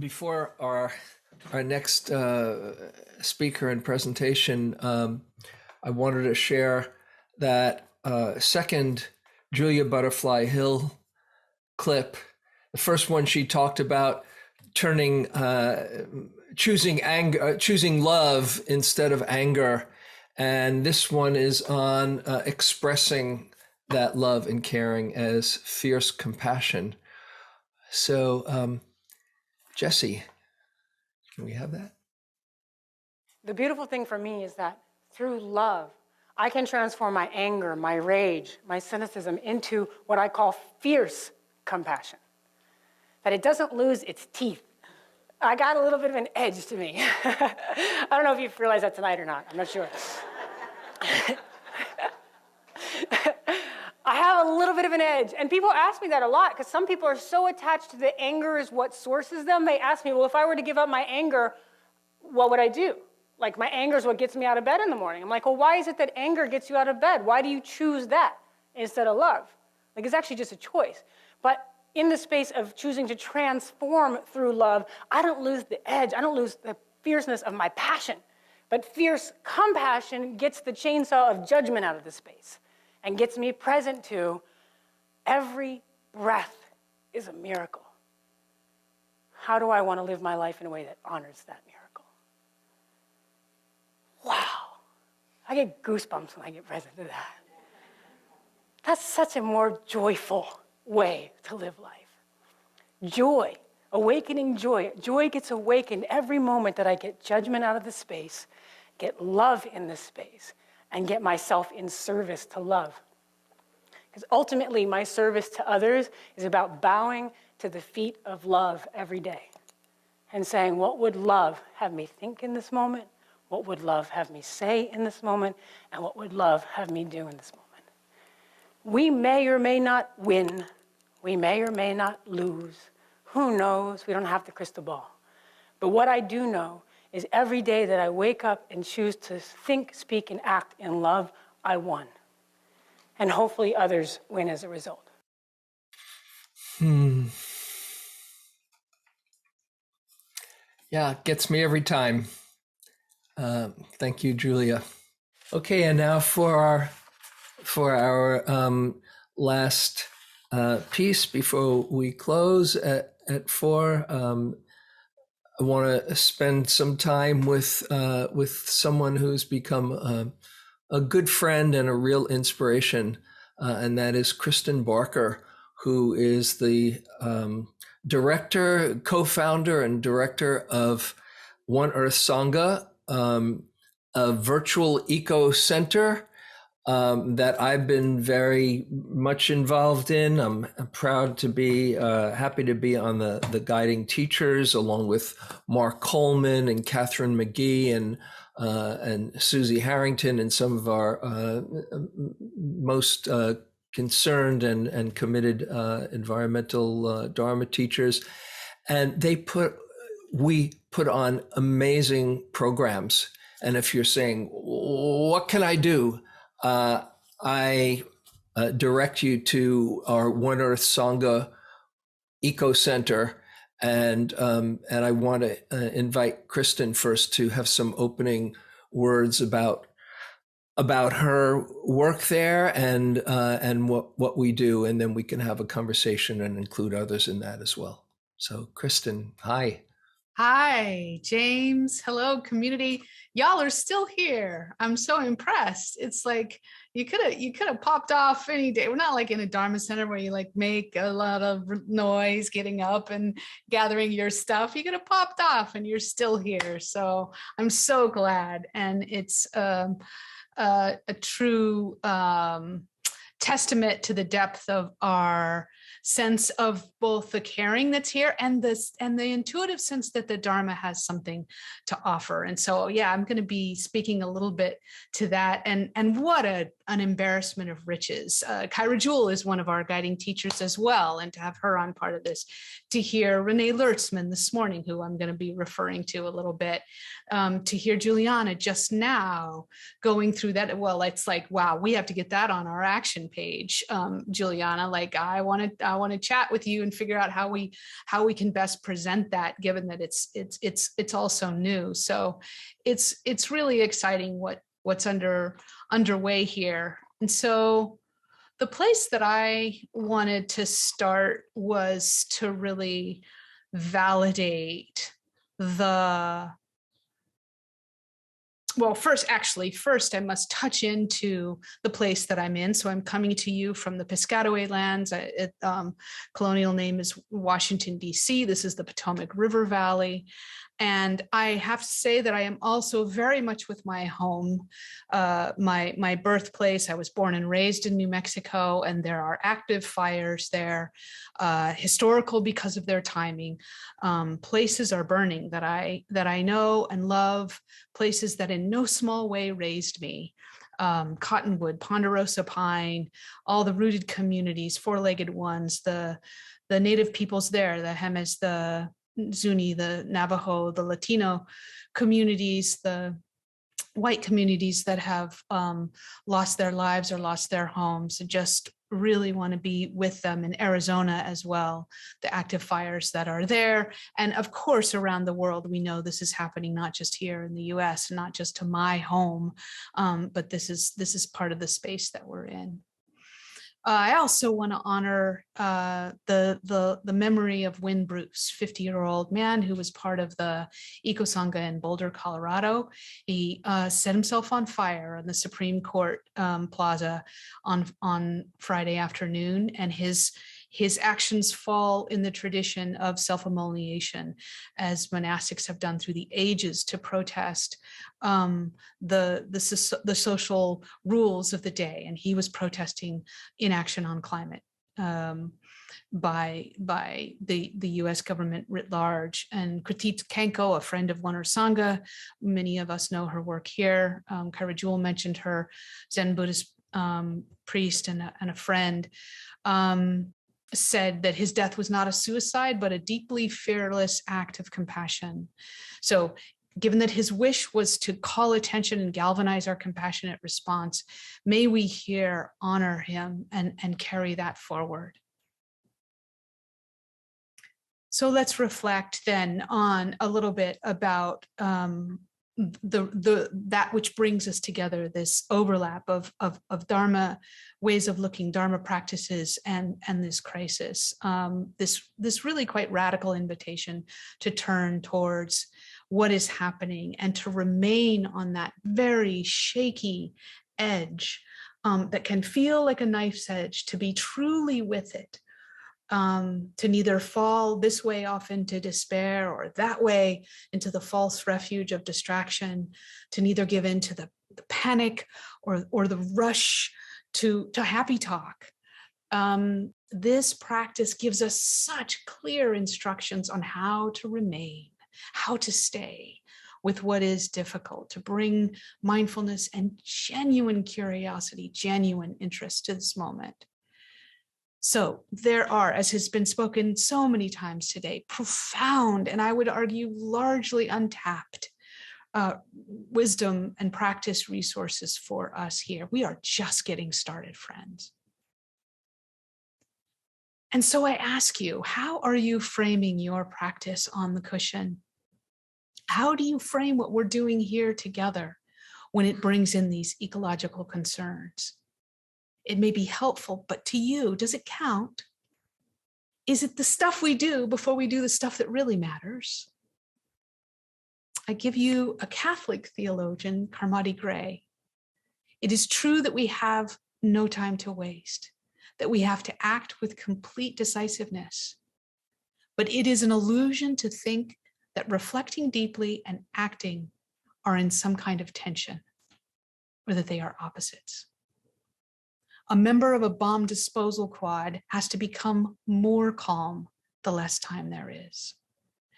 Before our next speaker and presentation, I wanted to share that second Julia Butterfly Hill clip. The first one, she talked about choosing love instead of anger, and this one is on expressing that love and caring as fierce compassion. So, Jesse, can we have that? The beautiful thing for me is that through love, I can transform my anger, my rage, my cynicism into what I call fierce compassion. That it doesn't lose its teeth. I got a little bit of an edge to me. I don't know if you've realized that tonight or not. I'm not sure. I have a little bit of an edge. And people ask me that a lot because some people are so attached to the anger is what sources them. They ask me, well, if I were to give up my anger, what would I do? Like, my anger is what gets me out of bed in the morning. I'm like, well, why is it that anger gets you out of bed? Why do you choose that instead of love? Like, it's actually just a choice. But in the space of choosing to transform through love, I don't lose the edge. I don't lose the fierceness of my passion. But fierce compassion gets the chainsaw of judgment out of the space and gets me present to every breath is a miracle. How do I want to live my life in a way that honors that miracle? Wow. I get goosebumps when I get present to that. That's such a more joyful way to live life. Joy, awakening joy. Joy gets awakened every moment that I get judgment out of the space, get love in the space, and get myself in service to love. Because ultimately, my service to others is about bowing to the feet of love every day and saying, what would love have me think in this moment? What would love have me say in this moment? And what would love have me do in this moment? We may or may not win. We may or may not lose. Who knows? We don't have the crystal ball. But what I do know is every day that I wake up and choose to think, speak, and act in love, I won. And hopefully others win as a result. Yeah, it gets me every time. Thank you, Julia. Okay, and now for our last piece before we close at 4. I want to spend some time with someone who's become a good friend and a real inspiration, and that is Kristin Barker, who is the director, co-founder, and director of One Earth Sangha, a virtual eco center that I've been very much involved in. I'm proud to be, happy to be on the guiding teachers, along with Mark Coleman and Catherine McGee and Susie Harrington and some of our most concerned and committed environmental Dharma teachers. And we put on amazing programs. And if you're saying, what can I do? I direct you to our One Earth Sangha Eco Center, and I want to invite Kristin first to have some opening words about her work there and what we do, and then we can have a conversation and include others in that as well. So, Kristin, hi. Hi, James. Hello, community. Y'all are still here. I'm so impressed. It's like you could have popped off any day. We're not like in a Dharma center where you like make a lot of noise getting up and gathering your stuff. You could have popped off and you're still here. So I'm so glad. And it's a true testament to the depth of our sense of both the caring that's here and the intuitive sense that the Dharma has something to offer. And so, yeah, I'm going to be speaking a little bit to that. And what an embarrassment of riches. Kyra Jewell is one of our guiding teachers as well. And to have her on part of this to hear Renee Lertzman this morning, who I'm going to be referring to a little bit, to hear Juliana just now going through that. Well, it's like, wow, we have to get that on our action page, Juliana. Like, I want to chat with you and figure out how we can best present that, given that it's also new. So it's really exciting what's underway here. And so the place that I wanted to start was to really validate first I must touch into the place that I'm in. So I'm coming to you from the Piscataway lands. Colonial name is Washington, D.C. This is the Potomac River Valley. And I have to say that I am also very much with my home, my birthplace. I was born and raised in New Mexico, and there are active fires there, historical because of their timing. Places are burning that I know and love, places that in no small way raised me. Cottonwood, Ponderosa pine, all the rooted communities, four-legged ones, the native peoples there, the Hemis, the Zuni, the Navajo, the Latino communities, the white communities that have lost their lives or lost their homes. I just really want to be with them in Arizona as well, the active fires that are there. And of course, around the world, we know this is happening, not just here in the US, not just to my home, but this is part of the space that we're in. I also want to honor the memory of Win Bruce, 50-year-old man who was part of the Eco Sangha in Boulder, Colorado. He set himself on fire on the Supreme Court plaza on Friday afternoon, and his actions fall in the tradition of self-immolation, as monastics have done through the ages to protest the social rules of the day. And he was protesting inaction on climate by the U.S. government writ large. And Kritit Kenko, a friend of One Earth Sangha, many of us know her work here. Kyra Jewel mentioned her, Zen Buddhist priest and a friend, said that his death was not a suicide, but a deeply fearless act of compassion. So given that his wish was to call attention and galvanize our compassionate response, may we here honor him and carry that forward. So let's reflect then on a little bit about that which brings us together, this overlap of Dharma ways of looking, Dharma practices, and this crisis, this really quite radical invitation to turn towards what is happening and to remain on that very shaky edge that can feel like a knife's edge, to be truly with it. To neither fall this way off into despair or that way into the false refuge of distraction, to neither give in to the panic or the rush to happy talk. This practice gives us such clear instructions on how to remain, how to stay with what is difficult, to bring mindfulness and genuine curiosity, genuine interest to this moment. So there are, as has been spoken so many times today, profound, and I would argue largely untapped wisdom and practice resources for us here. We are just getting started, friends. And so I ask you, how are you framing your practice on the cushion? How do you frame what we're doing here together when it brings in these ecological concerns? It may be helpful, but to you, does it count? Is it the stuff we do before we do the stuff that really matters? I give you a Catholic theologian, Carmody Gray. It is true that we have no time to waste, that we have to act with complete decisiveness. But it is an illusion to think that reflecting deeply and acting are in some kind of tension, or that they are opposites. A member of a bomb disposal quad has to become more calm the less time there is,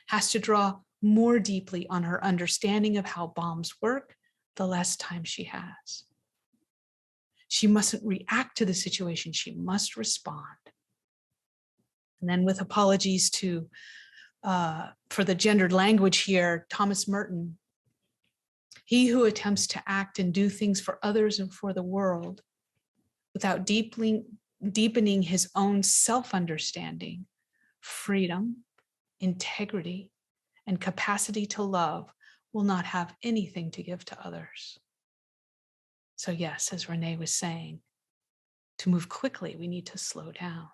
has to draw more deeply on her understanding of how bombs work the less time she has. She mustn't react to the situation, she must respond. And then, with apologies to for the gendered language here, Thomas Merton, he who attempts to act and do things for others and for the world without deepening his own self-understanding, freedom, integrity, and capacity to love will not have anything to give to others. So yes, as Renee was saying, to move quickly, we need to slow down.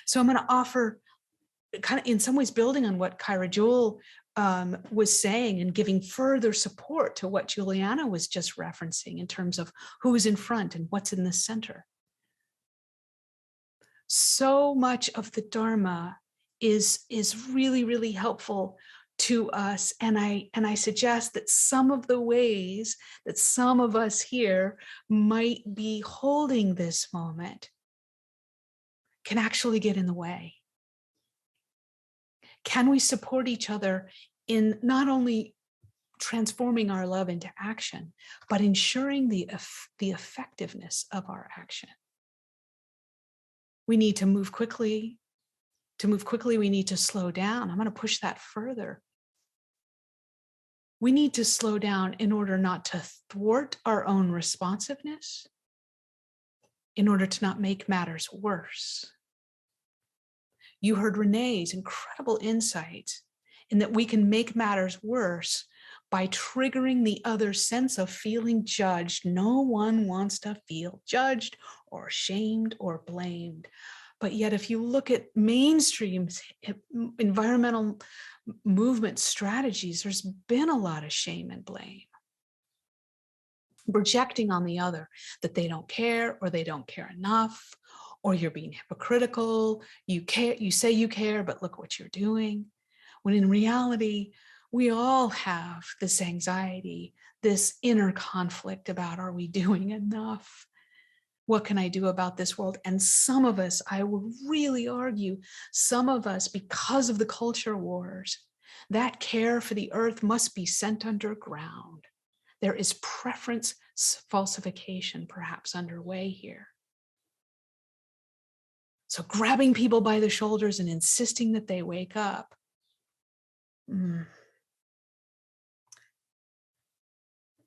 So I'm going to offer, kind of in some ways building on what Kyra Jewel was saying and giving further support to what Juliana was just referencing in terms of who's in front and what's in the center. So much of the Dharma is really, really helpful to us. And I suggest that some of the ways that some of us here might be holding this moment can actually get in the way. Can we support each other in not only transforming our love into action, but ensuring the effectiveness of our action? We need to move quickly. To move quickly, we need to slow down. I'm going to push that further. We need to slow down in order not to thwart our own responsiveness, in order to not make matters worse. You heard Renee's incredible insight in that we can make matters worse by triggering the other's sense of feeling judged. No one wants to feel judged or shamed or blamed. But yet, if you look at mainstream environmental movement strategies, there's been a lot of shame and blame. Projecting on the other that they don't care or they don't care enough, or you're being hypocritical, you care, you say you care, but look what you're doing. When in reality, we all have this anxiety, this inner conflict about, are we doing enough? What can I do about this world? And some of us, I will really argue, some of us, because of the culture wars, that care for the earth must be sent underground. There is preference falsification perhaps underway here. So grabbing people by the shoulders and insisting that they wake up.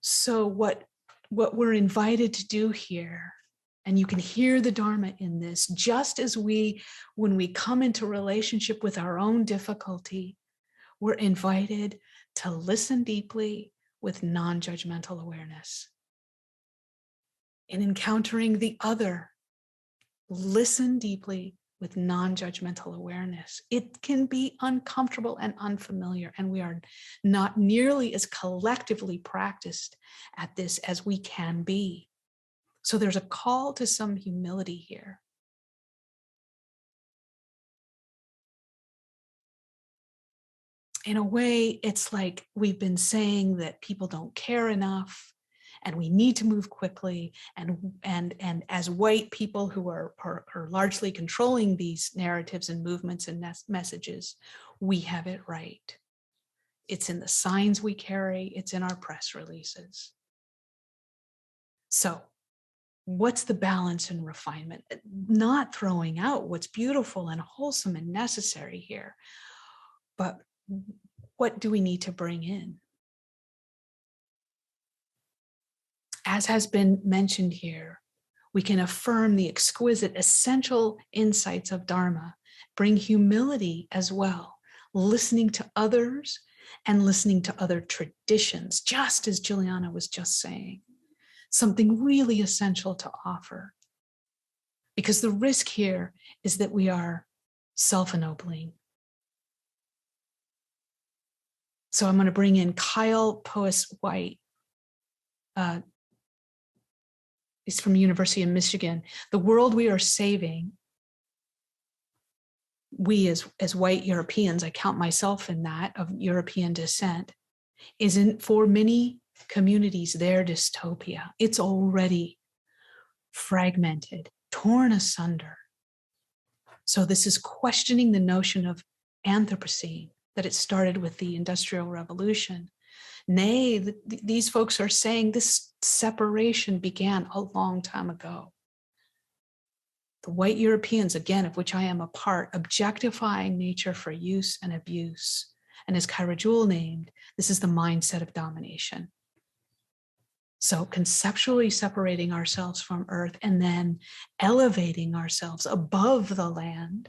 So what we're invited to do here, and you can hear the Dharma in this, just as when we come into relationship with our own difficulty, we're invited to listen deeply with non-judgmental awareness. In encountering the other, listen deeply with non-judgmental awareness. It can be uncomfortable and unfamiliar, and we are not nearly as collectively practiced at this as we can be. So there's a call to some humility here. In a way, it's like we've been saying that people don't care enough and we need to move quickly. And as white people who are largely controlling these narratives and movements and messages, we have it right. It's in the signs we carry. It's in our press releases. So what's the balance and refinement? Not throwing out what's beautiful and wholesome and necessary here, but what do we need to bring in? As has been mentioned here, we can affirm the exquisite, essential insights of Dharma, bring humility as well, listening to others and listening to other traditions, just as Juliana was just saying. Something really essential to offer. Because the risk here is that we are self-ennobling. So I'm going to bring in Kyle Pois-White. He's from University of Michigan. The world we are saving, we as white Europeans, I count myself in that, of European descent, isn't for many communities their dystopia. It's already fragmented, torn asunder. So this is questioning the notion of Anthropocene, that it started with the Industrial Revolution. Nay, these folks are saying this separation began a long time ago. The white Europeans, again, of which I am a part, objectifying nature for use and abuse. And as Kyra Jewell named, this is the mindset of domination. So conceptually separating ourselves from earth and then elevating ourselves above the land,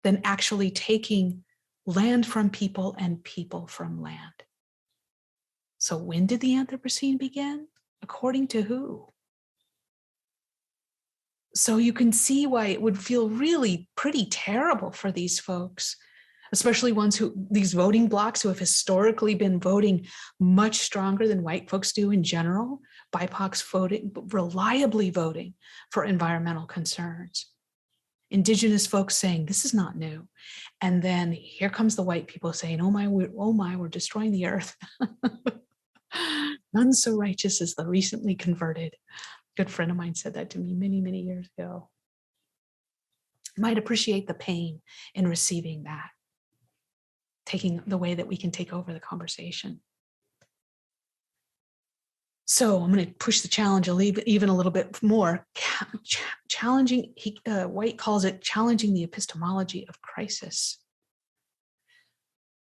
then actually taking land from people and people from land. So when did the Anthropocene begin? According to who? So you can see why it would feel really pretty terrible for these folks, especially these voting blocs who have historically been voting much stronger than white folks do in general, BIPOCs reliably voting for environmental concerns. Indigenous folks saying, this is not new. And then here comes the white people saying, oh my, we're destroying the earth. None so righteous as the recently converted. A good friend of mine said that to me many, many years ago. I might appreciate the pain in receiving that, taking the way that we can take over the conversation. So I'm going to push the challenge even a little bit more. Challenging, White calls it challenging the epistemology of crisis.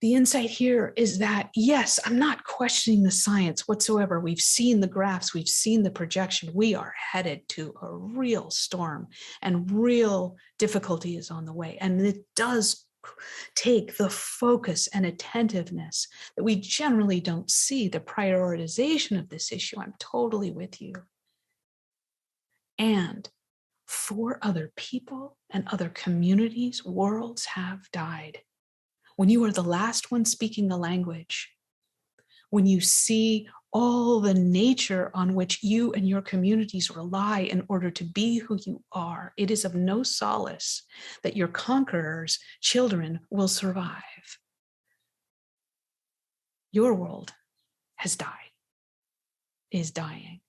The insight here is that, yes, I'm not questioning the science whatsoever. We've seen the graphs, we've seen the projection. We are headed to a real storm and real difficulty is on the way. And it does take the focus and attentiveness that we generally don't see, the prioritization of this issue. I'm totally with you. And for other people and other communities, worlds have died. When you are the last one speaking the language, when you see all the nature on which you and your communities rely in order to be who you are, it is of no solace that your conquerors' children will survive. Your world has died, is dying.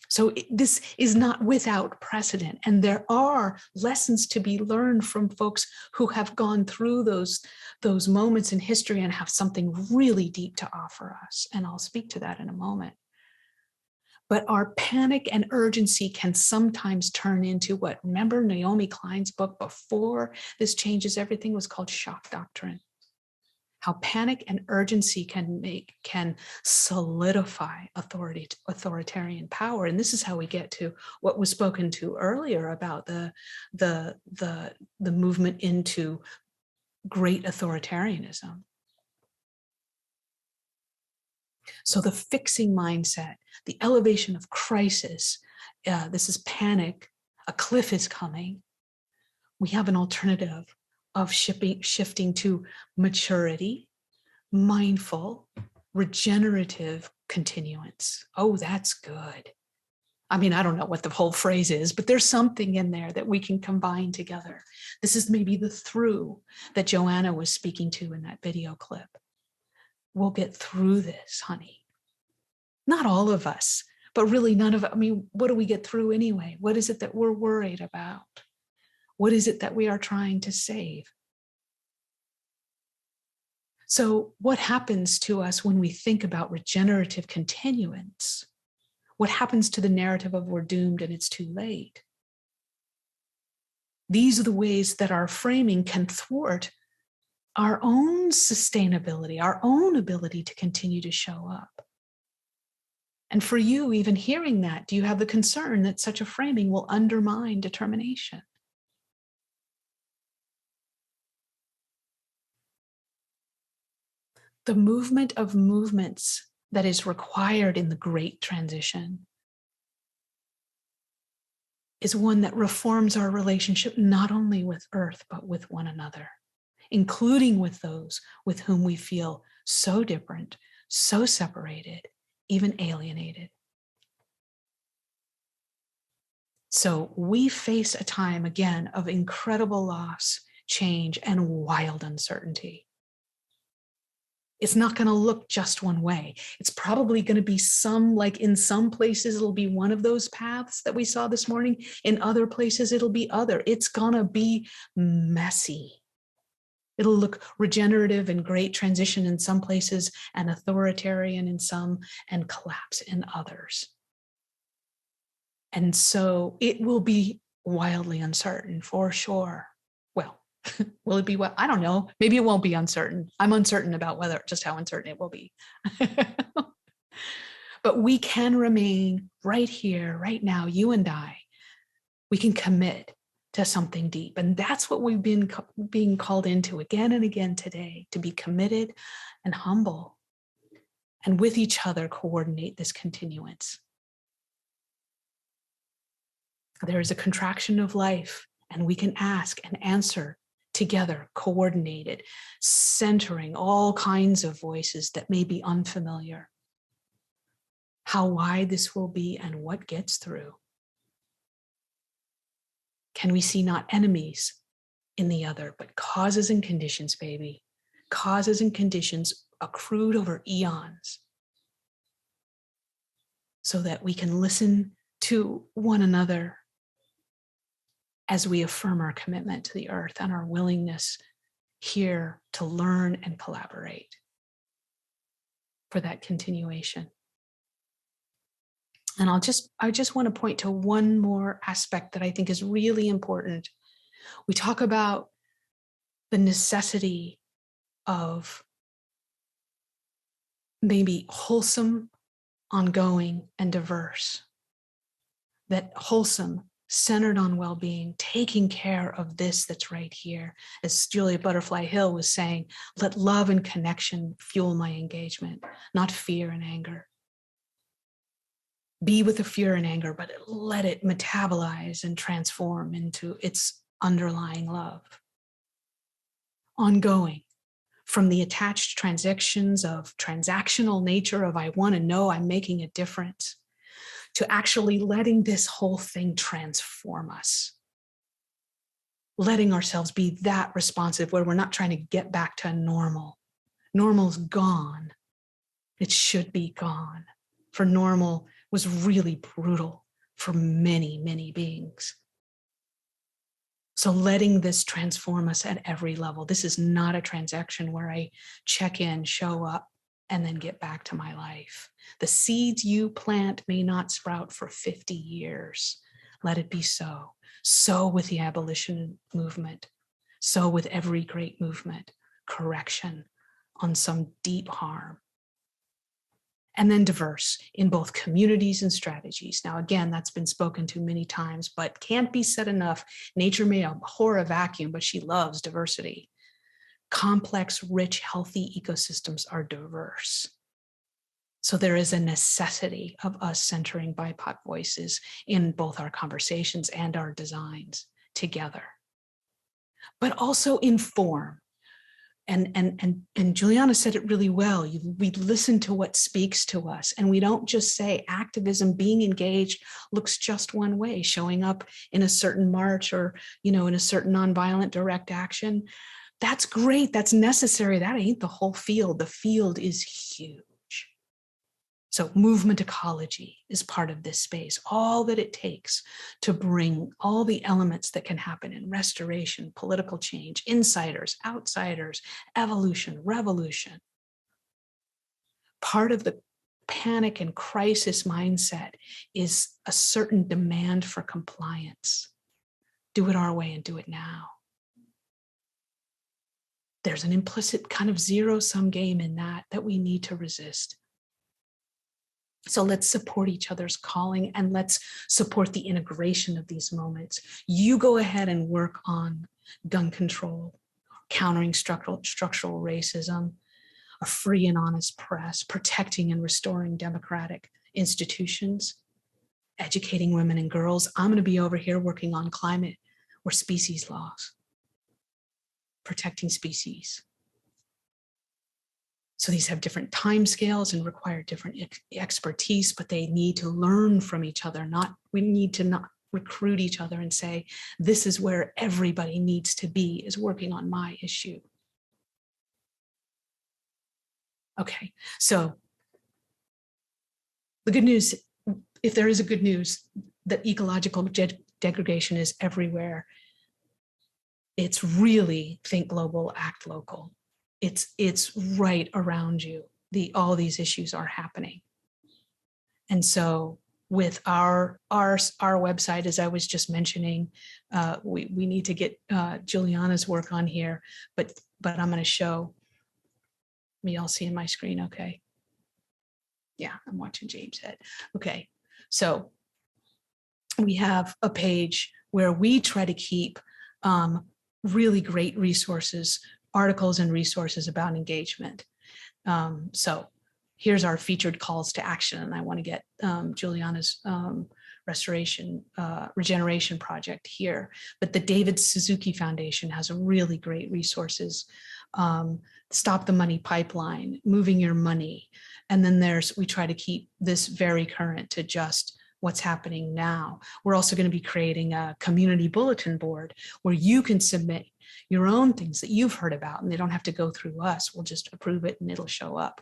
So this is not without precedent. And there are lessons to be learned from folks who have gone through those moments in history and have something really deep to offer us. And I'll speak to that in a moment. But our panic and urgency can sometimes turn into what, remember Naomi Klein's book before this changes everything was called shock doctrine. How panic and urgency can solidify authoritarian power. And this is how we get to what was spoken to earlier about the movement into great authoritarianism. So the fixing mindset, the elevation of crisis, this is panic, a cliff is coming. We have an alternative of shifting to maturity, mindful, regenerative continuance. Oh, that's good. I mean, I don't know what the whole phrase is, but there's something in there that we can combine together. This is maybe the through that Joanna was speaking to in that video clip. We'll get through this, honey. Not all of us, but really none of it. I mean, what do we get through anyway? What is it that we're worried about? What is it that we are trying to save? So what happens to us when we think about regenerative continuance? What happens to the narrative of we're doomed and it's too late? These are the ways that our framing can thwart our own sustainability, our own ability to continue to show up. And for you, even hearing that, do you have the concern that such a framing will undermine determination? The movement of movements that is required in the great transition is one that reforms our relationship not only with Earth, but with one another, including with those with whom we feel so different, so separated, even alienated. So we face a time, again, of incredible loss, change, and wild uncertainty. It's not going to look just one way. It's probably going to be like in some places, it'll be one of those paths that we saw this morning. In other places, it'll be other. It's going to be messy. It'll look regenerative and great transition in some places and authoritarian in some and collapse in others. And so it will be wildly uncertain for sure. Well, will it be well? I don't know. Maybe it won't be uncertain. I'm uncertain about just how uncertain it will be. But we can remain right here, right now, you and I. We can commit to something deep. And that's what we've been being called into again and again today, to be committed and humble, and with each other coordinate this continuance. There is a contraction of life, and we can ask and answer together, coordinated, centering all kinds of voices that may be unfamiliar. How wide this will be and what gets through. Can we see not enemies in the other, but causes and conditions, baby? Causes and conditions accrued over eons, so that we can listen to one another as we affirm our commitment to the earth and our willingness here to learn and collaborate for that continuation. And I just want to point to one more aspect that I think is really important. We talk about the necessity of maybe wholesome, ongoing, and diverse. That wholesome, centered on well-being, taking care of this that's right here. As Julia Butterfly Hill was saying, let love and connection fuel my engagement, not fear and anger. Be with the fear and anger, but let it metabolize and transform into its underlying love. Ongoing, from the attached transactions of transactional nature of I want to know I'm making a difference, to actually letting this whole thing transform us. Letting ourselves be that responsive where we're not trying to get back to normal. Normal's gone. It should be gone. For normal was really brutal for many, many beings. So letting this transform us at every level. This is not a transaction where I check in, show up, and then get back to my life. The seeds you plant may not sprout for 50 years. Let it be so. So with the abolition movement. So with every great movement. Correction on some deep harm. And then diverse in both communities and strategies. Now, again, that's been spoken to many times, but can't be said enough. Nature may abhor a vacuum, but she loves diversity. Complex, rich, healthy ecosystems are diverse. So there is a necessity of us centering BIPOC voices in both our conversations and our designs together, but also in form. And Juliana said it really well. We listen to what speaks to us, and we don't just say activism, being engaged looks just one way, showing up in a certain march or, in a certain nonviolent direct action. That's great. That's necessary. That ain't the whole field. The field is huge. So movement ecology is part of this space, all that it takes to bring all the elements that can happen in restoration, political change, insiders, outsiders, evolution, revolution. Part of the panic and crisis mindset is a certain demand for compliance. Do it our way and do it now. There's an implicit kind of zero-sum game in that we need to resist. So let's support each other's calling, and let's support the integration of these moments. You go ahead and work on gun control, countering structural racism, a free and honest press, protecting and restoring democratic institutions, educating women and girls. I'm going to be over here working on climate or species laws, protecting species. So these have different timescales and require different expertise, but they need to learn from each other. We need to not recruit each other and say, this is where everybody needs to be, is working on my issue. Okay, so the good news, if there is a good news, that ecological degradation is everywhere. It's really think global, act local. It's right around you. All these issues are happening. And so with our website, as I was just mentioning. We need to get Juliana's work on here, but I'm going to show me all seeing my screen. Okay. Yeah, I'm watching James head. Okay. So we have a page where we try to keep really great resources, articles and resources about engagement. So here's our featured calls to action. And I want to get Juliana's regeneration project here. But the David Suzuki Foundation has a really great resources. Stop the Money Pipeline, Moving Your Money. And then we try to keep this very current to just what's happening now. We're also going to be creating a community bulletin board where you can submit your own things that you've heard about, and they don't have to go through us. We'll just approve it and it'll show up,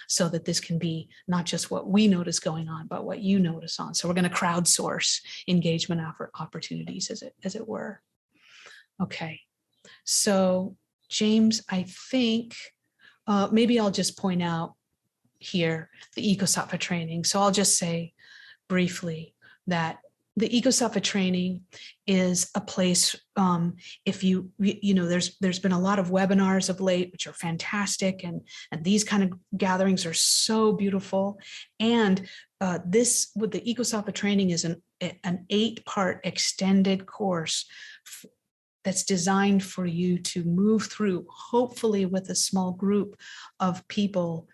so that this can be not just what we notice going on, but what you notice on. So we're going to crowdsource engagement opportunities, as it were. Okay, so James, I think maybe I'll just point out here the Ecosattva training. So I'll just say briefly that the Ecosattva training is a place, if you know, there's been a lot of webinars of late, which are fantastic. And these kind of gatherings are so beautiful. And this, with the Ecosattva training, is an 8-part extended course that's designed for you to move through, hopefully with a small group of people,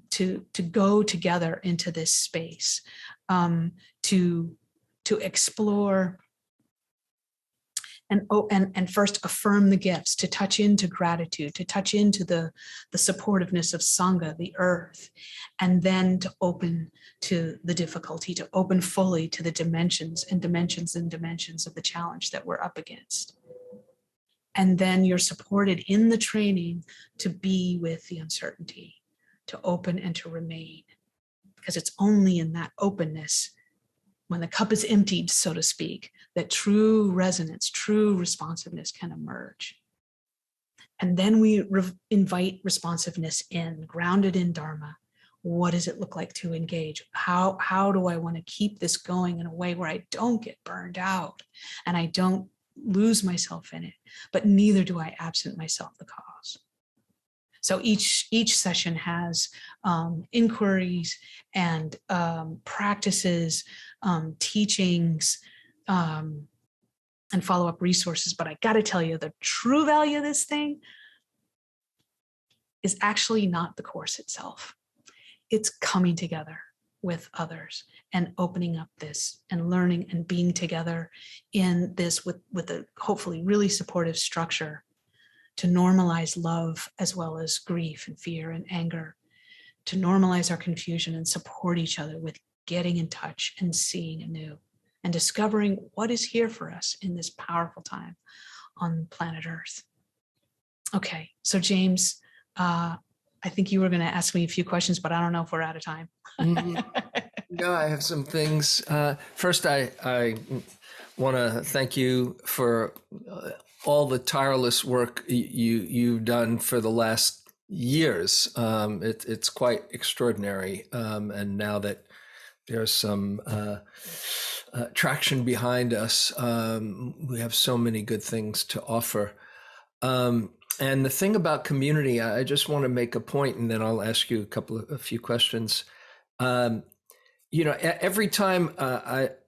to go together into this space, to explore and first affirm the gifts, to touch into gratitude, to touch into the supportiveness of Sangha, the earth, and then to open to the difficulty, to open fully to the dimensions of the challenge that we're up against. And then you're supported in the training to be with the uncertainty, to open and to remain. Because it's only in that openness, when the cup is emptied, so to speak, that true resonance, true responsiveness can emerge. And then we invite responsiveness in, grounded in Dharma. What does it look like to engage? How do I want to keep this going in a way where I don't get burned out and I don't lose myself in it, but neither do I absent myself the cause? So each session has inquiries and practices, teachings, and follow-up resources. But I got to tell you, the true value of this thing is actually not the course itself. It's coming together with others and opening up this and learning and being together in this with a hopefully really supportive structure, to normalize love as well as grief and fear and anger, to normalize our confusion and support each other with getting in touch and seeing anew and discovering what is here for us in this powerful time on planet Earth. Okay, so James, I think you were going to ask me a few questions, but I don't know if we're out of time. Mm-hmm. No, I have some things. First, I want to thank you for all the tireless work you've done for the last years. It's quite extraordinary. And now that there's some traction behind us, we have so many good things to offer. And the thing about community, I just want to make a point, and then I'll ask you a few questions. Every time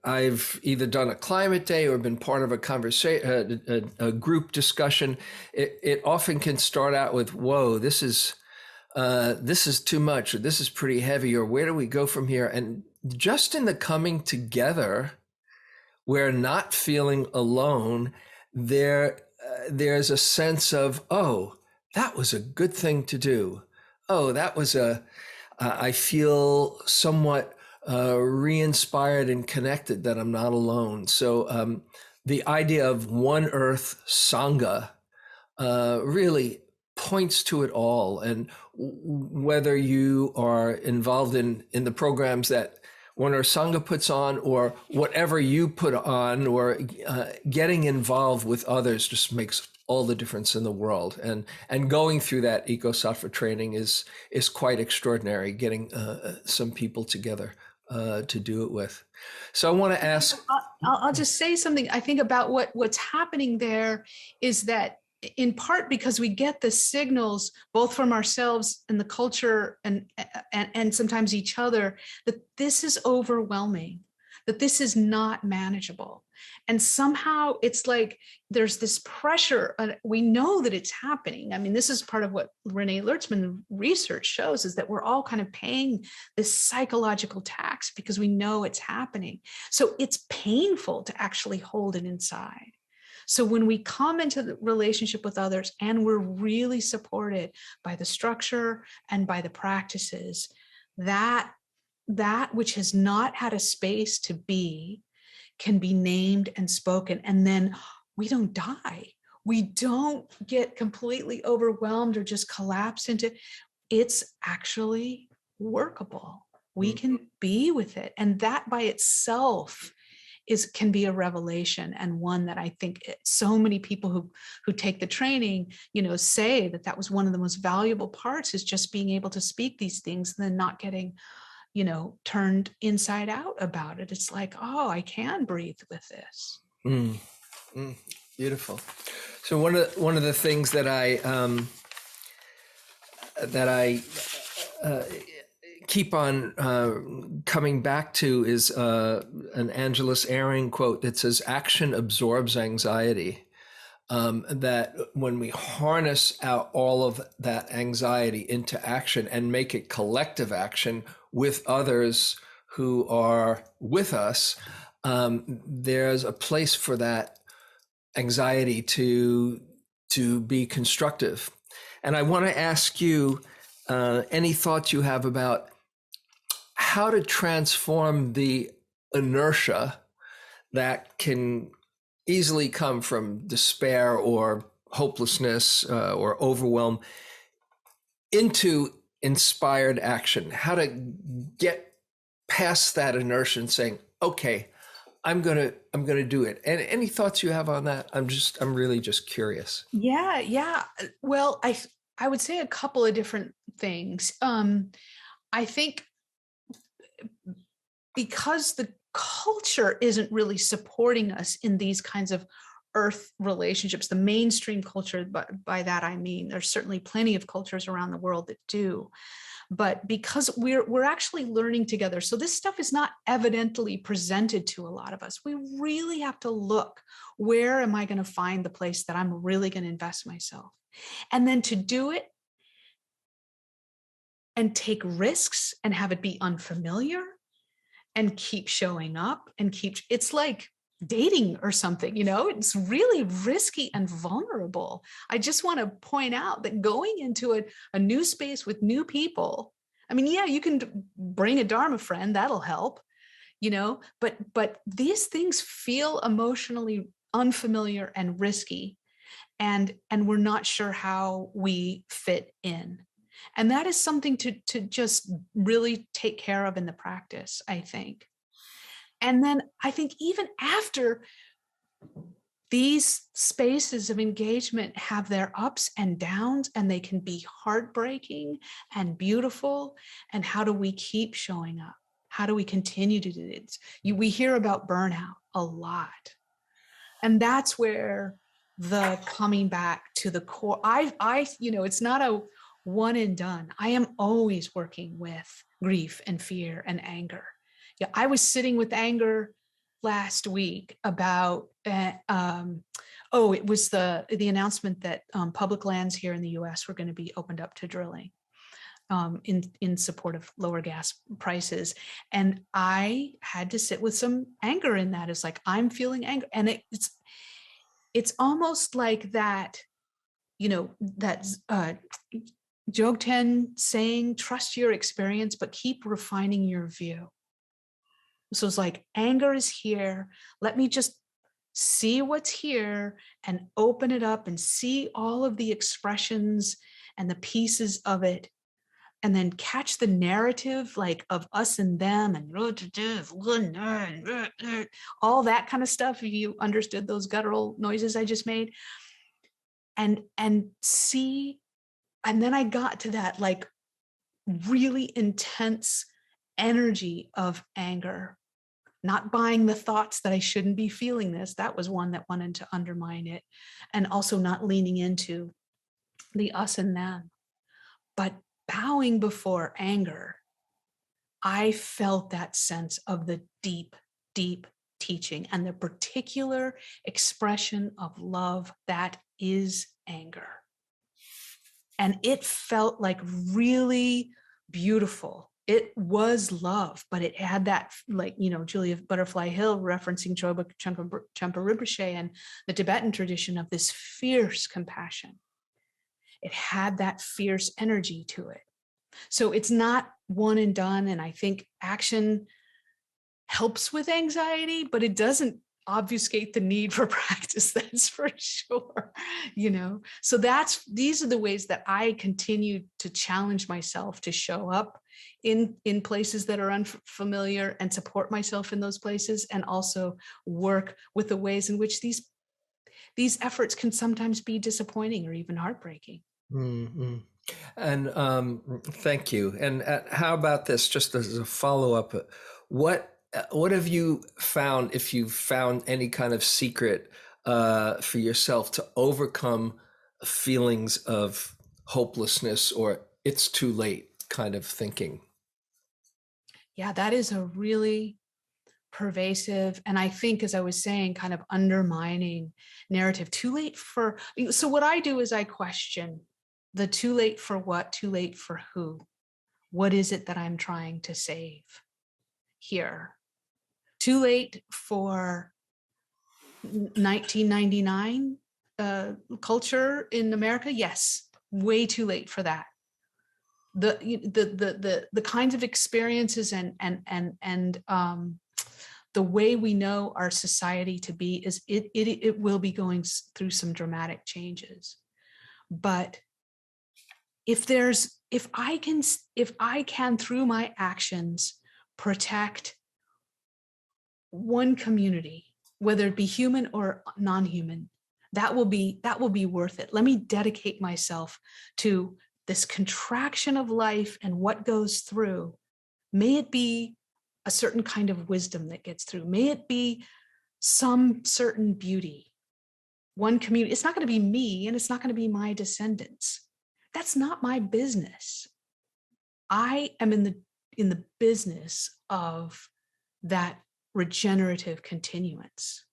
I've either done a climate day or been part of a conversation, a group discussion, it often can start out with, "Whoa, this is too much," or "This is pretty heavy," or "Where do we go from here?" And just in the coming together, we're not feeling alone. There's a sense of, "Oh, that was a good thing to do. Oh, that was I feel somewhat re-inspired and connected that I'm not alone." So the idea of One Earth Sangha really points to it all. And whether you are involved in the programs that One Earth Sangha puts on, or whatever you put on, or getting involved with others, just makes all the difference in the world. And going through that Ecosattva training is quite extraordinary, getting some people together to do it with. So I want to ask. I'll just say something. I think about what's happening there is that in part because we get the signals both from ourselves and the culture and sometimes each other that this is overwhelming, that this is not manageable. And somehow it's like there's this pressure. We know that it's happening. I mean, this is part of what Renee Lertzman research shows, is that we're all kind of paying this psychological tax because we know it's happening. So it's painful to actually hold it inside. So when we come into the relationship with others and we're really supported by the structure and by the practices, that which has not had a space to be can be named and spoken, and then we don't die. We don't get completely overwhelmed or just collapse into, it's actually workable. We can be with it. And that by itself can be a revelation, and one that I think so many people who take the training, say that was one of the most valuable parts, is just being able to speak these things and then not getting turned inside out about it. It's like, oh, I can breathe with this. Beautiful. So one of the things that I keep on coming back to is an Angeles Ehring quote that says, "Action absorbs anxiety." That when we harness out all of that anxiety into action and make it collective action with others who are with us, there's a place for that anxiety to be constructive. And I want to ask you any thoughts you have about how to transform the inertia that can easily come from despair or hopelessness or overwhelm into inspired action. How to get past that inertia and saying, okay, I'm gonna do it. And any thoughts you have on that? I'm really just curious. Yeah. Well, I would say a couple of different things. I think because the culture isn't really supporting us in these kinds of earth relationships, the mainstream culture, but by that I mean there's certainly plenty of cultures around the world that do, but because we're actually learning together, so this stuff is not evidently presented to a lot of us. We really have to look, where am I going to find the place that I'm really going to invest myself, and then to do it and take risks and have it be unfamiliar and keep showing up and it's like dating or something, it's really risky and vulnerable. I just want to point out that going into a new space with new people, I mean, yeah, you can bring a Dharma friend, that'll help, but these things feel emotionally unfamiliar and risky, and we're not sure how we fit in. And that is something to just really take care of in the practice, I think. And then I think even after these spaces of engagement have their ups and downs, and they can be heartbreaking and beautiful, and how do we keep showing up? How do we continue to do this? We hear about burnout a lot. And that's where the coming back to the core, it's not a one and done. I am always working with grief and fear and anger. Yeah, I was sitting with anger last week about, it was the announcement that public lands here in the US were going to be opened up to drilling in support of lower gas prices. And I had to sit with some anger in that. It's like, I'm feeling anger. And it's almost like that, that Jogten saying, trust your experience, but keep refining your view. So it's like, anger is here. Let me just see what's here and open it up and see all of the expressions and the pieces of it. And then catch the narrative, like of us and them and all that kind of stuff. If you understood those guttural noises I just made, and see. And then I got to that like really intense energy of anger, not buying the thoughts that I shouldn't be feeling this. That was one that wanted to undermine it. And also not leaning into the us and them, but bowing before anger. I felt that sense of the deep, deep teaching and the particular expression of love that is anger. And it felt like really beautiful. It was love, but it had that, like, Julia Butterfly Hill referencing Trungpa Rinpoche and the Tibetan tradition of this fierce compassion. It had that fierce energy to it. So it's not one and done. And I think action helps with anxiety, but it doesn't obfuscate the need for practice. That's for sure. So these are the ways that I continue to challenge myself to show up in places that are unfamiliar and support myself in those places, and also work with the ways in which these efforts can sometimes be disappointing or even heartbreaking. Mm-hmm. And thank you. And how about this, just as a follow-up, what have you found, if you've found any kind of secret for yourself to overcome feelings of hopelessness or it's too late kind of thinking? Yeah, that is a really pervasive, and I think, as I was saying, kind of undermining narrative. So what I do is I question the too late for what, too late for who. What is it that I'm trying to save here? Too late for 1999 culture in America? Yes, way too late for that. The kinds of experiences and the way we know our society to be is it will be going through some dramatic changes. But if I can through my actions protect one community, whether it be human or non-human, that will be worth it. Let me dedicate myself to this contraction of life and what goes through. May it be a certain kind of wisdom that gets through. May it be some certain beauty. One community, it's not going to be me and it's not going to be my descendants. That's not my business. I am in the business of that regenerative continuance.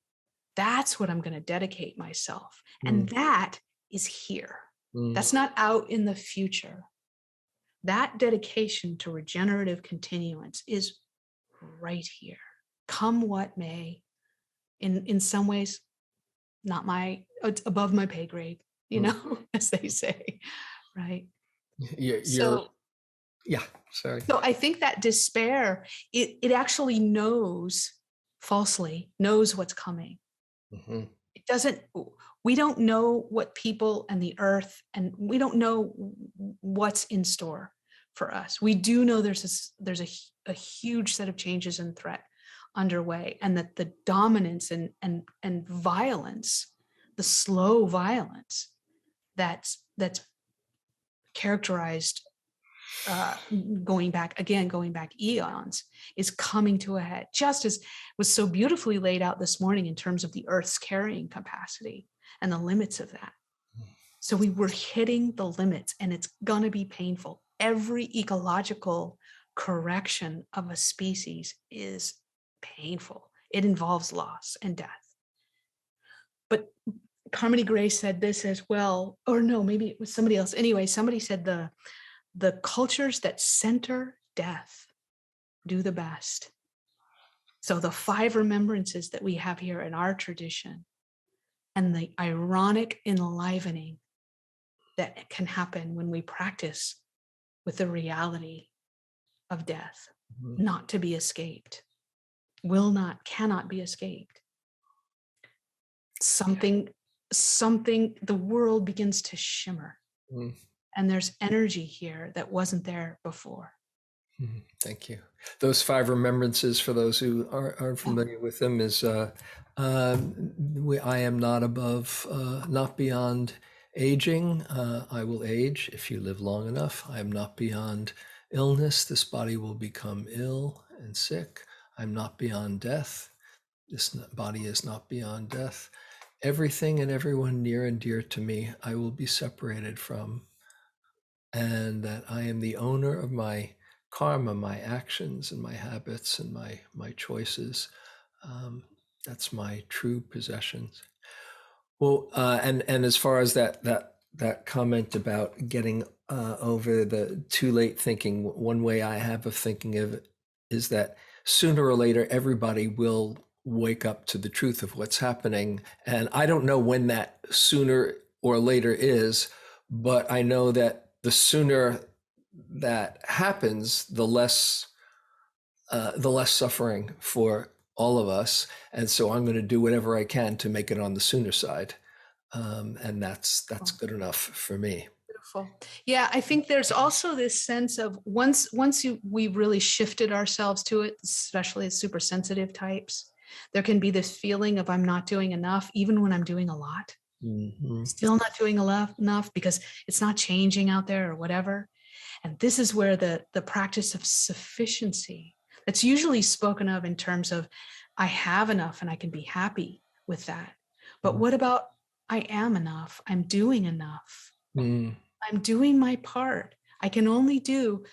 That's what I'm going to dedicate myself. And that is here. That's not out in the future. That dedication to regenerative continuance is right here. Come what may. In some ways, it's above my pay grade, as they say, right? So I think that despair, it actually falsely knows what's coming. Mm-hmm. We don't know what people and the earth, and we don't know what's in store for us. We do know there's a huge set of changes and threat underway, and that the dominance and violence, the slow violence that's characterized going back eons, is coming to a head, just as was so beautifully laid out this morning in terms of the Earth's carrying capacity and the limits of that. So we were hitting the limits, and it's going to be painful. Every ecological correction of a species is painful. It involves loss and death. But Carmody Gray said this as well, or no, maybe it was somebody else. Anyway, somebody said the cultures that center death do the best. So the 5 remembrances that we have here in our tradition, and the ironic enlivening that can happen when we practice with the reality of death, not to be escaped, cannot be escaped. Something, the world begins to shimmer. And there's energy here that wasn't there before. Thank you. Those 5 remembrances, for those who aren't familiar with them, is I am not above, not beyond aging. I will age if you live long enough. I am not beyond illness. This body will become ill and sick. I'm not beyond death. This body is not beyond death. Everything and everyone near and dear to me, I will be separated from, and that I am the owner of my karma, my actions and my habits and my choices. That's my true possessions. Well, and as far as that comment about getting over the too late thinking, one way I have of thinking of it is that sooner or later everybody will wake up to the truth of what's happening, and I don't know when that sooner or later is, but I know that the sooner that happens, the less suffering for all of us. And so I'm going to do whatever I can to make it on the sooner side. And that's good enough for me. Beautiful. Yeah, I think there's also this sense of once we really shifted ourselves to it, especially as super sensitive types, there can be this feeling of I'm not doing enough, even when I'm doing a lot. Mm-hmm. Still not doing enough because it's not changing out there or whatever. And this is where the practice of sufficiency, that's usually spoken of in terms of I have enough and I can be happy with that. But what about I am enough? I'm doing enough. I'm doing my part. I can only do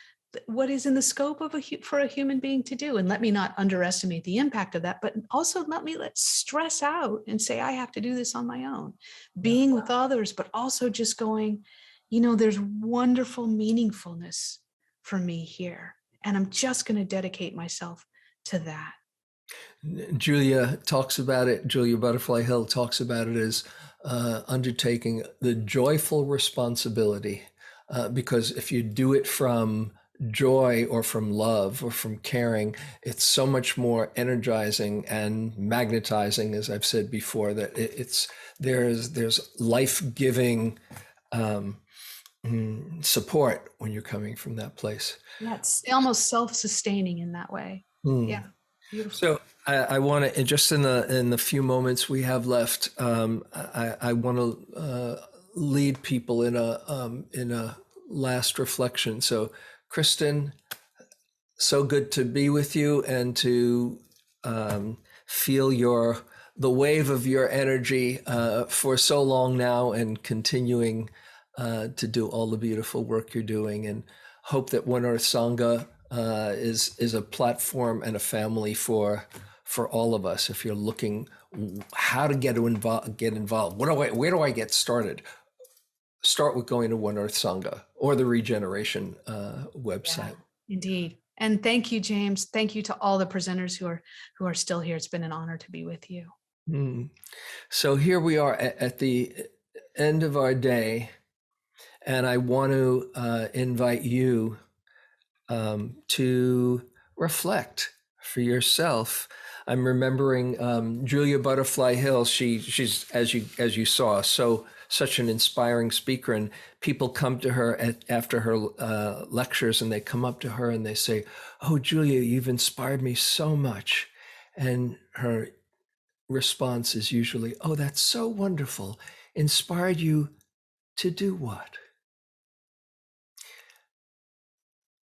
what is in the scope of for a human being to do. And let me not underestimate the impact of that, but also let's stress out and say, I have to do this on my own, being with others, but also just going, there's wonderful meaningfulness for me here. And I'm just going to dedicate myself to that. Julia talks about it. Julia Butterfly Hill talks about it as undertaking the joyful responsibility, because if you do it from joy or from love or from caring, it's so much more energizing and magnetizing, as I've said before, that there's life-giving support when you're coming from that place. Yeah, it's almost self-sustaining in that way. Yeah, beautiful. So I want to, just in the few moments we have left, I want to lead people in a last reflection. So, Kristin, so good to be with you and to feel the wave of your energy for so long now, and continuing to do all the beautiful work you're doing, and hope that One Earth Sangha is a platform and a family for all of us. If you're looking how to get involved, where do I get started? Start with going to One Earth Sangha or the Regeneration website. Yeah, indeed. And thank you, James. Thank you to all the presenters who are still here. It's been an honor to be with you. So here we are at the end of our day, and I want to invite you to reflect for yourself. I'm remembering Julia Butterfly Hill. She's as you saw, such an inspiring speaker, and people come to her after her lectures, and they come up to her and they say, "Oh, Julia, you've inspired me so much," and her response is usually, "Oh, that's so wonderful. Inspired you to do what?"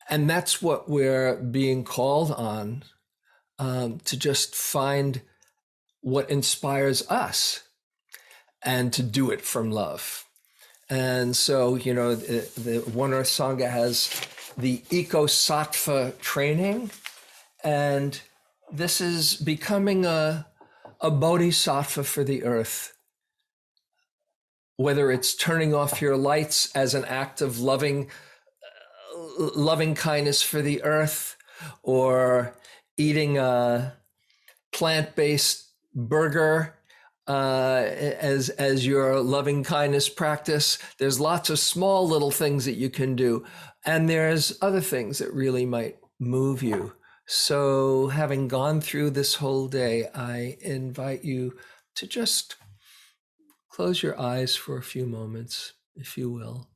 And that's what we're being called on, to just find what inspires us and to do it from love. And so, the One Earth Sangha has the Eco-Sattva training, and this is becoming a bodhisattva for the earth. Whether it's turning off your lights as an act of loving kindness for the earth, or eating a plant-based burger as your loving kindness practice. There's lots of small little things that you can do, and there's other things that really might move you. So, having gone through this whole day, I invite you to just close your eyes for a few moments, if you will.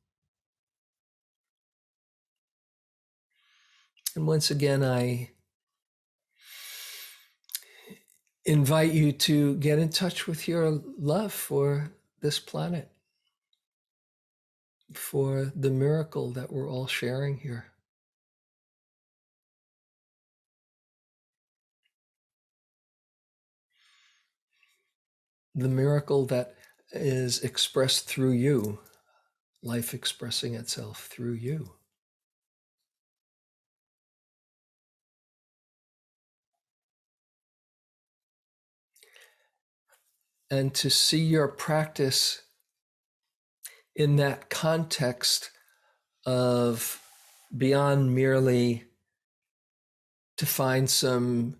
And once again, I invite you to get in touch with your love for this planet, for the miracle that we're all sharing here. the miracle that is expressed through you, life expressing itself through you. And to see your practice in that context of beyond merely to find some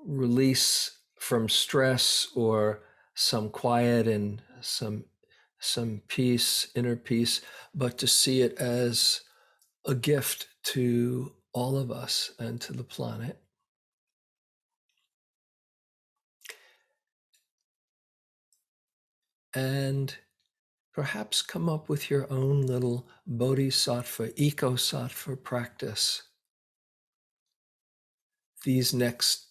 release from stress or some quiet and some peace, inner peace, but to see it as a gift to all of us and to the planet. And perhaps come up with your own little bodhisattva, eco-sattva practice these next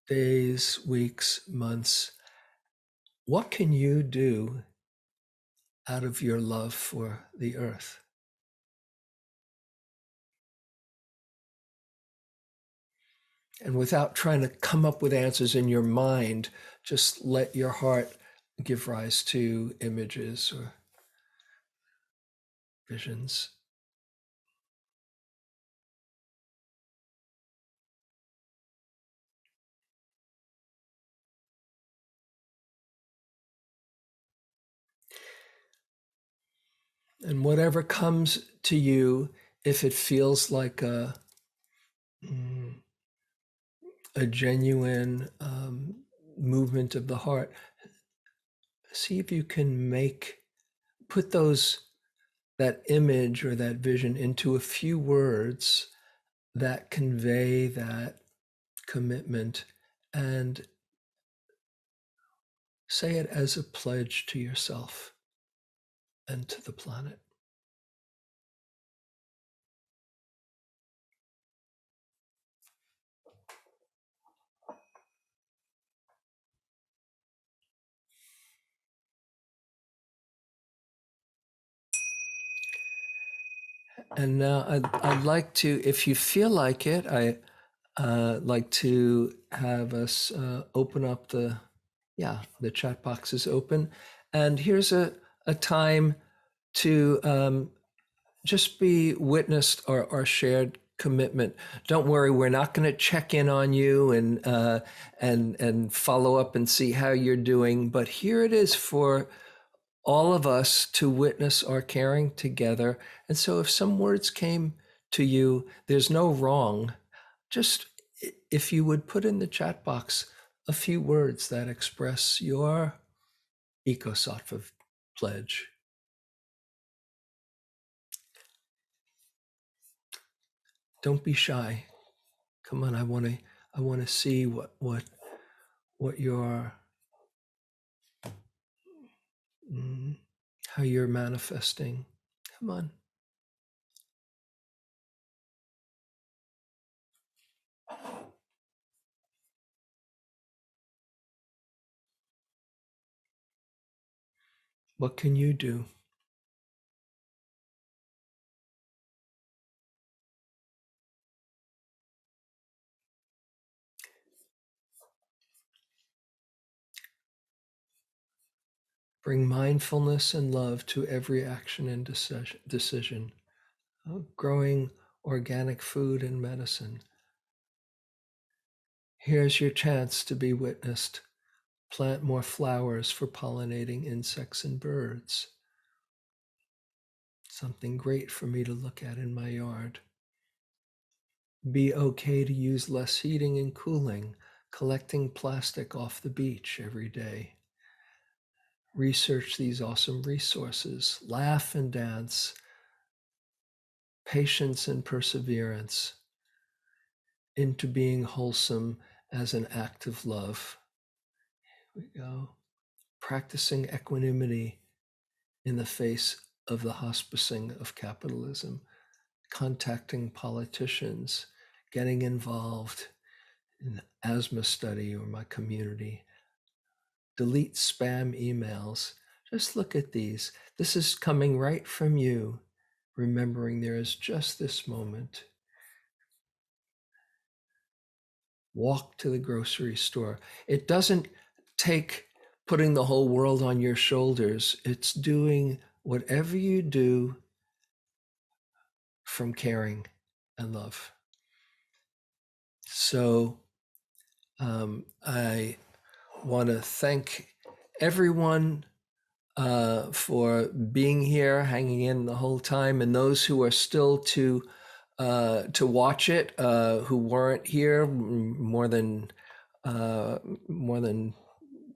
days, weeks, months. What can you do out of your love for the earth? And without trying to come up with answers in your mind, just let your heart give rise to images or visions. And whatever comes to you, if it feels like a genuine movement of the heart, see if you can put that image or that vision into a few words that convey that commitment, and say it as a pledge to yourself and to the planet. And now I'd like to, if you feel like it, like to have us open up the chat box is open. And here's a time to just be witnessed our shared commitment. Don't worry, we're not going to check in on you and follow up and see how you're doing. But here it is for all of us to witness our caring together. And so if some words came to you, there's no wrong. Just if you would put in the chat box a few words that express your eco-sattva pledge. Don't be shy. Come on, I want to see what your how you're manifesting. Come on. What can you do? Bring mindfulness and love to every action and decision. Growing organic food and medicine. Here's your chance to be witnessed. Plant more flowers for pollinating insects and birds. Something great for me to look at in my yard. Be okay to use less heating and cooling, collecting plastic off the beach every day. Research these awesome resources. Laugh and dance. Patience and perseverance into being wholesome as an act of love. Here we go. Practicing equanimity in the face of the hospicing of capitalism. Contacting politicians, getting involved in asthma study or my community. Delete spam emails. Just look at these. This is coming right from you, remembering there is just this moment. Walk to the grocery store. It doesn't take putting the whole world on your shoulders. It's doing whatever you do from caring and love. So I want to thank everyone for being here, hanging in the whole time, and those who are still to watch it, who weren't here, more than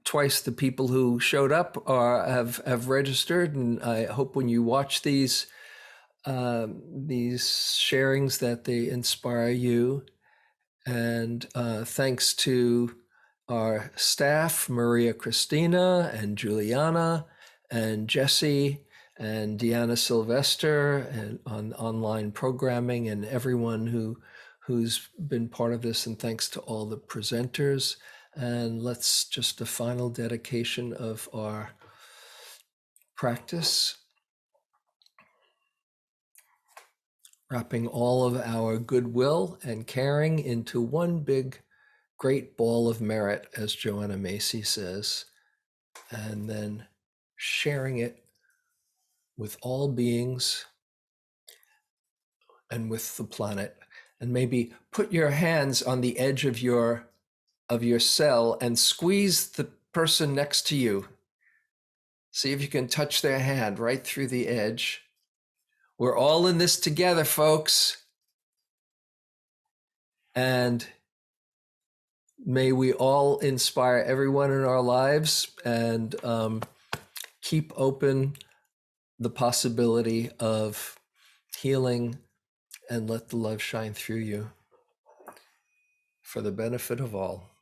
twice the people who showed up or have registered. And I hope when you watch these sharings that they inspire you. And thanks to our staff, Maria Christina and Juliana and Jesse and Deanna Sylvester, and on online programming, and everyone who's been part of this. And thanks to all the presenters. And let's just a final dedication of our practice, wrapping all of our goodwill and caring into one big, great ball of merit, as Joanna Macy says, and then sharing it with all beings and with the planet. And maybe put your hands on the edge of your cell and squeeze the person next to you. See if you can touch their hand right through the edge. We're all in this together, folks. And may we all inspire everyone in our lives and keep open the possibility of healing, and let the love shine through you for the benefit of all.